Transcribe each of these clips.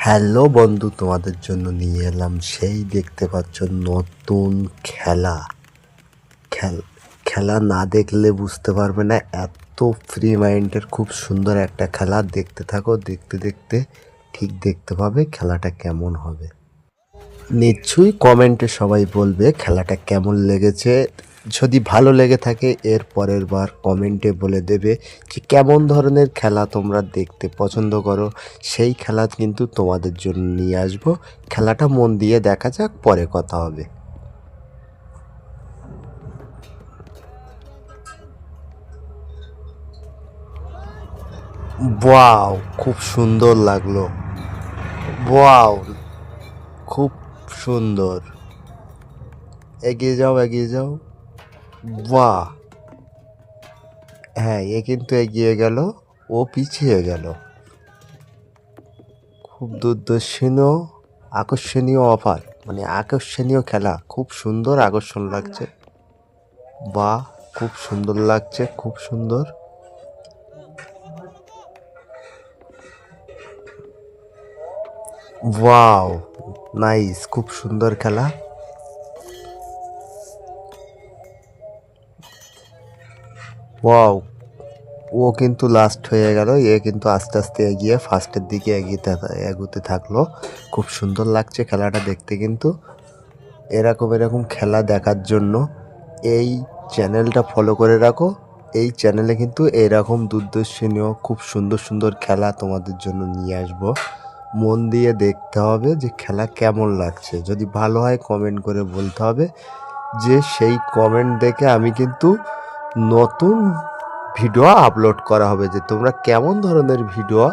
Hello বন্ধু, তোমাদের জন্য নিয়ে এলাম সেই দেখতে পাচ্ছ নতুন খেলা। খেলা না দেখলে বুঝতে পারবে না, এত ফ্রি মাইন্ডের খুব সুন্দর একটা খেলা। দেখতে থাকো, দেখতে দেখতে ঠিক দেখতে পাবে খেলাটা কেমন হবে। নিশ্চয়ই কমেন্টে সবাই বলবে খেলাটা কেমন লেগেছে। যদি ভালো লেগে থাকে এর পরের বার কমেন্টে বলে দেবে যে কেমন ধরনের খেলা তোমরা দেখতে পছন্দ করো। সেই খেলা কিন্তু তোমাদের জন্য নিয়ে আসবো। খেলাটা মন দিয়ে দেখা যাক, পরে কথা হবে। ওয়াও, খুব সুন্দর লাগলো। ওয়াও, খুব সুন্দর। এগিয়ে যাও, এগিয়ে যাও। বাহ, হ্যাঁ, এ কিন্তু এগিয়ে গেল, ও পিছিয়ে গেল। খুব দুর্দর্শনীয়, আকর্ষণীয় অফার, মানে আকর্ষণীয় খেলা। খুব সুন্দর, আকর্ষণ লাগছে। বাহ, খুব সুন্দর লাগছে, খুব সুন্দর। ওয়াও, নাইস, খুব সুন্দর খেলা। ওয়াও, ও কিন্তু লাস্ট হয়ে গেল। এ কিন্তু আস্তে আস্তে এগিয়ে ফার্স্টের দিকে এগোতে থাকলো। খুব সুন্দর লাগছে খেলাটা দেখতে। কিন্তু এরকম এরকম খেলা দেখার জন্য এই চ্যানেলটা ফলো করে রাখো। এই চ্যানেলে কিন্তু এরকম দুর্দর্শনীয় খুব সুন্দর সুন্দর খেলা তোমাদের জন্য নিয়ে আসবো। মন দিয়ে দেখতে হবে যে খেলা কেমন লাগছে। যদি ভালো হয় কমেন্ট করে বলতে হবে, যে সেই কমেন্ট দেখে আমি কিন্তু নতুন ভিডিও আপলোড করা হবে। যে তোমরা কেমন ধরনের ভিডিও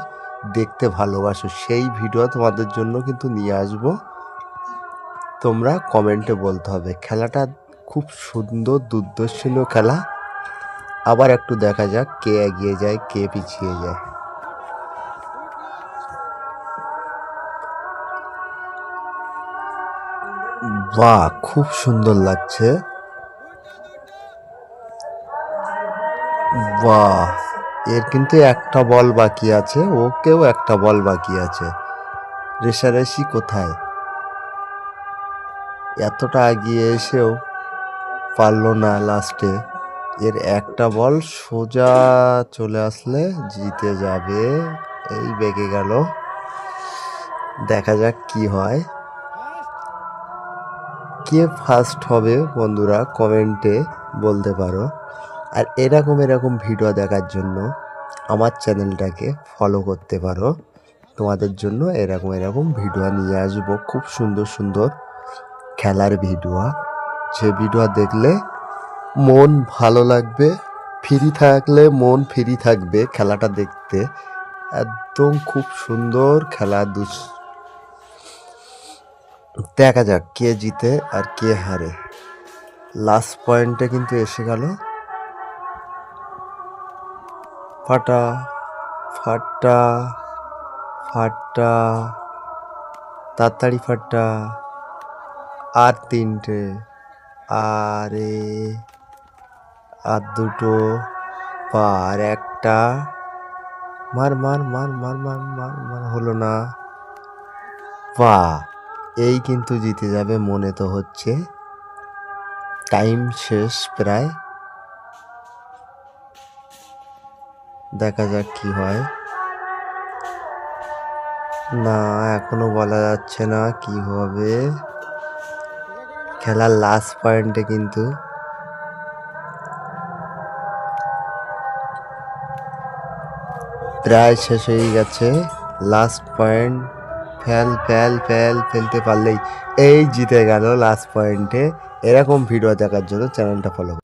দেখতে ভালোবাসো, সেই ভিডিও তোমাদের জন্য কিন্তু নিয়ে আসবো। তোমরা কমেন্টে বলতে হবে। খেলাটা খুব সুন্দর দুর্দর্শনীয় খেলা। আবার একটু দেখা যাক কে এগিয়ে যায়, কে পিছিয়ে যায়। বাহ, খুব সুন্দর লাগছে। বাহ, এর কিন্তু একটা বল বাকি আছে, ওকেও একটা বল বাকি আছে। রেষারেষি কোথায়? এতটা এগিয়ে এসেও পারলো না লাস্টে। এর একটা বল সোজা চলে আসলে জিতে যাবে। এই বেগে গেল, দেখা যাক কি হয়। কে ফার্স্ট হবে বন্ধুরা কমেন্টে বলতে পারো। আর এরকম এরকম ভিডিও দেখার জন্য আমার চ্যানেলটাকে ফলো করতে পারো। তোমাদের জন্য এরকম এরকম ভিডিও নিয়ে আসবো, খুব সুন্দর সুন্দর খেলার ভিডিও। যে ভিডিও দেখলে মন ভালো লাগবে, ফ্রি থাকলে মন ফ্রি থাকবে খেলাটা দেখতে। একদম খুব সুন্দর খেলা। দেখা যাক কে জিতে আর কে হারে। লাস্ট পয়েন্টে কিন্তু এসে গেল। ফাটা ফাটা ফাটা, তাড়াতাড়ি ফাটা। আর তিনটে, আরে আর দুটো, আর একটা। মার মার মার মার মার মার মার, হলো না। বাহ, এই কিন্তু জিতে যাবে মনে তো হচ্ছে। টাইম শেষ প্রায়, দেখা যাক কি হয়। না, এখনো বলা যাচ্ছে না কি হবে। খেলার লাস্ট পয়েন্টে কিন্তু প্রায় শেষ হয়ে গেছে। লাস্ট পয়েন্ট, ফেলতে পারলেই এই জিতে গেল লাস্ট পয়েন্টে। এরকম ভিডিও দেখার জন্য চ্যানেলটা ফলো করুন।